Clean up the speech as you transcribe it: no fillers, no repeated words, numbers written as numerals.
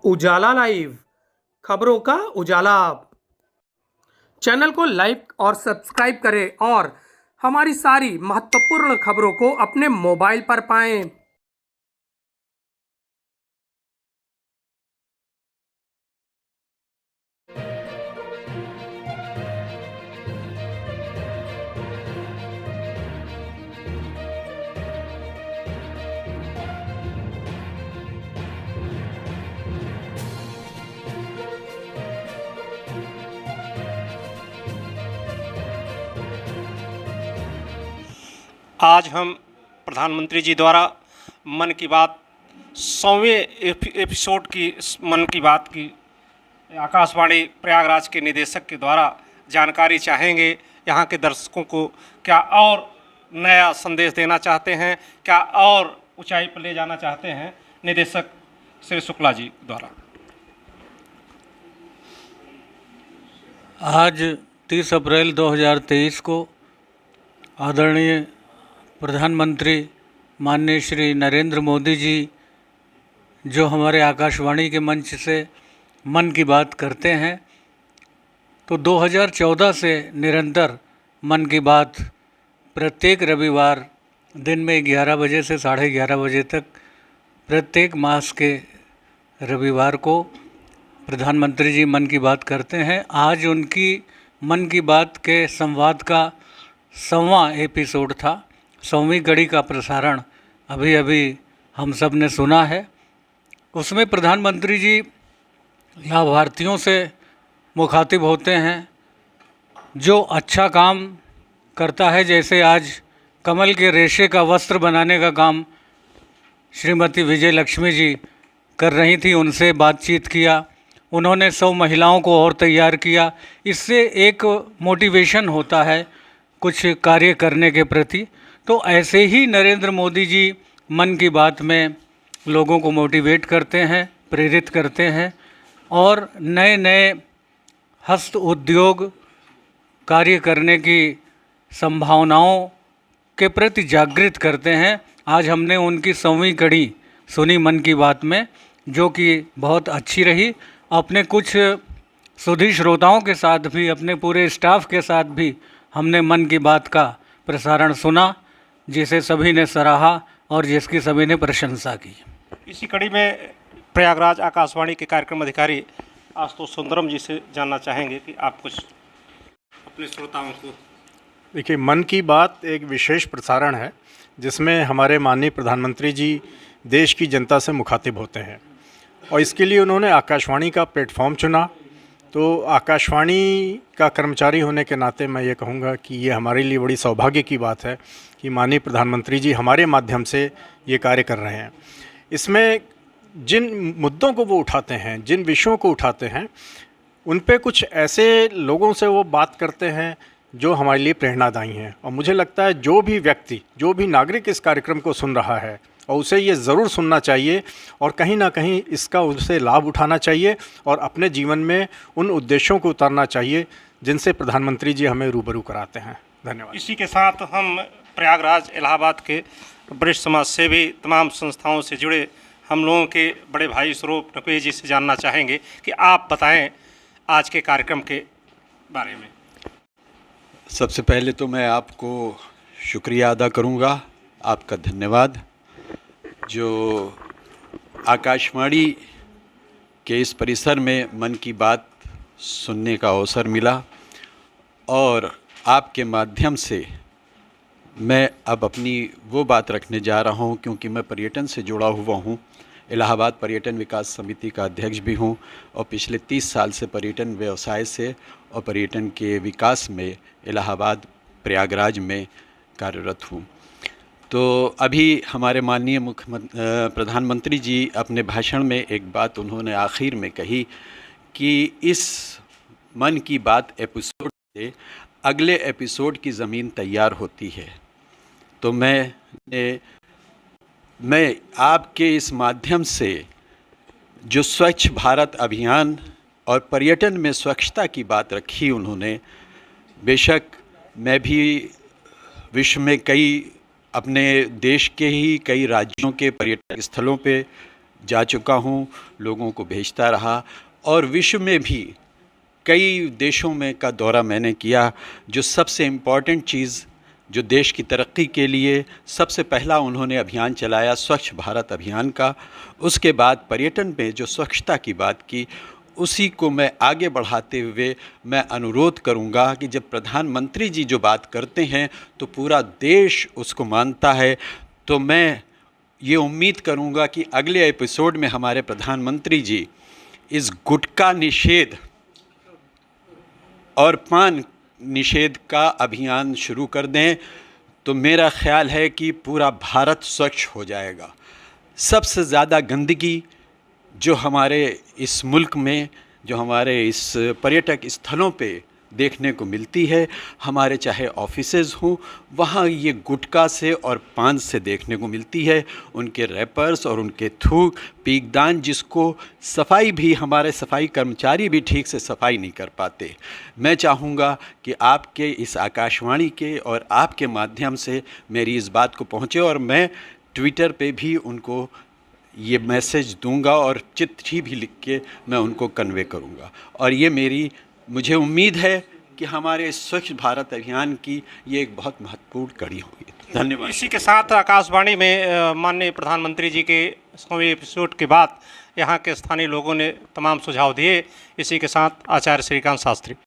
उजाला live, खबरों का उजाला। Channel को लाइक और सब्सक्राइब करें और हमारी सारी महत्वपूर्ण खबरों को अपने मोबाइल पर पाएं। आज हम प्रधानमंत्री जी द्वारा मन की बात 100वें एपिसोड की मन की बात की आकाशवाणी प्रयागराज के निदेशक के द्वारा जानकारी चाहेंगे। यहाँ के दर्शकों को क्या और नया संदेश देना चाहते हैं, क्या और ऊंचाई पर ले जाना चाहते हैं, निदेशक श्री शुक्ला जी द्वारा। आज 30 अप्रैल 2023 को आदरणीय प्रधानमंत्री माननीय श्री नरेंद्र मोदी जी जो हमारे आकाशवाणी के मंच से मन की बात करते हैं, तो 2014 से निरंतर मन की बात प्रत्येक रविवार दिन में 11 बजे से 11:30 बजे तक प्रत्येक मास के रविवार को प्रधानमंत्री जी मन की बात करते हैं। आज उनकी मन की बात के संवाद का 100वां एपिसोड था। 100वीं कड़ी का प्रसारण अभी अभी हम सब ने सुना है। उसमें प्रधानमंत्री जी लाभार्थियों से मुखातिब होते हैं। जो अच्छा काम करता है, जैसे आज कमल के रेशे का वस्त्र बनाने का काम श्रीमती विजय लक्ष्मी जी कर रही थी, उनसे बातचीत किया। उन्होंने 100 महिलाओं को और तैयार किया। इससे एक मोटिवेशन होता है कुछ कार्य करने के प्रति। तो ऐसे ही नरेंद्र मोदी जी मन की बात में लोगों को मोटिवेट करते हैं, प्रेरित करते हैं और नए नए हस्त उद्योग कार्य करने की संभावनाओं के प्रति जागृत करते हैं। आज हमने उनकी 100वीं कड़ी सुनी मन की बात में, जो कि बहुत अच्छी रही। अपने कुछ सुधी श्रोताओं के साथ भी, अपने पूरे स्टाफ के साथ भी हमने मन की बात का प्रसारण सुना, जिसे सभी ने सराहा और जिसकी सभी ने प्रशंसा की। इसी कड़ी में प्रयागराज आकाशवाणी के कार्यक्रम अधिकारी आशुतोष सुंदरम जी से जानना चाहेंगे कि आप कुछ अपने श्रोताओं को। देखिए, मन की बात एक विशेष प्रसारण है जिसमें हमारे माननीय प्रधानमंत्री जी देश की जनता से मुखातिब होते हैं और इसके लिए उन्होंने आकाशवाणी का प्लेटफॉर्म चुना। तो आकाशवाणी का कर्मचारी होने के नाते मैं ये कहूँगा कि ये हमारे लिए बड़ी सौभाग्य की बात है कि माननीय प्रधानमंत्री जी हमारे माध्यम से ये कार्य कर रहे हैं। इसमें जिन मुद्दों को वो उठाते हैं, जिन विषयों को उठाते हैं, उन पे कुछ ऐसे लोगों से वो बात करते हैं जो हमारे लिए प्रेरणादायी हैं। और मुझे लगता है जो भी व्यक्ति, जो भी नागरिक इस कार्यक्रम को सुन रहा है और उसे ये ज़रूर सुनना चाहिए और कहीं ना कहीं इसका उसे लाभ उठाना चाहिए और अपने जीवन में उन उद्देश्यों को उतारना चाहिए जिनसे प्रधानमंत्री जी हमें रूबरू कराते हैं। धन्यवाद। इसी के साथ हम प्रयागराज इलाहाबाद के वरिष्ठ समाज सेवी तमाम संस्थाओं से जुड़े हम लोगों के बड़े भाई स्वरूप नकवी जी से जानना चाहेंगे कि आप बताएं आज के कार्यक्रम के बारे में। सबसे पहले तो मैं आपको शुक्रिया अदा करूंगा, आपका धन्यवाद जो आकाशवाणी के इस परिसर में मन की बात सुनने का अवसर मिला और आपके माध्यम से मैं अब अपनी वो बात रखने जा रहा हूँ, क्योंकि मैं पर्यटन से जुड़ा हुआ हूँ। इलाहाबाद पर्यटन विकास समिति का अध्यक्ष भी हूँ और पिछले 30 साल से पर्यटन व्यवसाय से और पर्यटन के विकास में इलाहाबाद प्रयागराज में कार्यरत हूँ। तो अभी हमारे माननीय प्रधानमंत्री जी अपने भाषण में एक बात उन्होंने आखिर में कही कि इस मन की बात एपिसोड से अगले एपिसोड की ज़मीन तैयार होती है। तो मैं आपके इस माध्यम से जो स्वच्छ भारत अभियान और पर्यटन में स्वच्छता की बात रखी उन्होंने, बेशक मैं भी विश्व में कई अपने देश के ही कई राज्यों के पर्यटक स्थलों पे जा चुका हूँ, लोगों को भेजता रहा और विश्व में भी कई देशों में का दौरा मैंने किया। जो सबसे इम्पॉर्टेंट चीज़ जो देश की तरक्की के लिए सबसे पहला उन्होंने अभियान चलाया स्वच्छ भारत अभियान का, उसके बाद पर्यटन में जो स्वच्छता की बात की, उसी को मैं आगे बढ़ाते हुए मैं अनुरोध करूंगा कि जब प्रधानमंत्री जी जो बात करते हैं तो पूरा देश उसको मानता है। तो मैं ये उम्मीद करूंगा कि अगले एपिसोड में हमारे प्रधानमंत्री जी इस गुटखा निषेध और पान निषेध का अभियान शुरू कर दें, तो मेरा ख्याल है कि पूरा भारत स्वच्छ हो जाएगा। सबसे ज़्यादा गंदगी जो हमारे इस मुल्क में, जो हमारे इस पर्यटक स्थलों पे देखने को मिलती है, हमारे चाहे ऑफिसेज़ हों, वहाँ ये गुटखा से और पान से देखने को मिलती है। उनके रैपर्स और उनके थूक पीकदान, जिसको सफाई भी हमारे सफाई कर्मचारी भी ठीक से सफाई नहीं कर पाते। मैं चाहूँगा कि आपके इस आकाशवाणी के और आपके माध्यम से मेरी इस बात को पहुँचे और मैं ट्विटर पे भी उनको ये मैसेज दूंगा और चिट्ठी भी लिख के मैं उनको कन्वे करूंगा। और ये मुझे उम्मीद है कि हमारे स्वच्छ भारत अभियान की ये एक बहुत महत्वपूर्ण कड़ी होगी। धन्यवाद। इसी के साथ आकाशवाणी में माननीय प्रधानमंत्री जी के 100वें एपिसोड के बाद यहाँ के स्थानीय लोगों ने तमाम सुझाव दिए। इसी के साथ आचार्य श्रीकांत शास्त्री।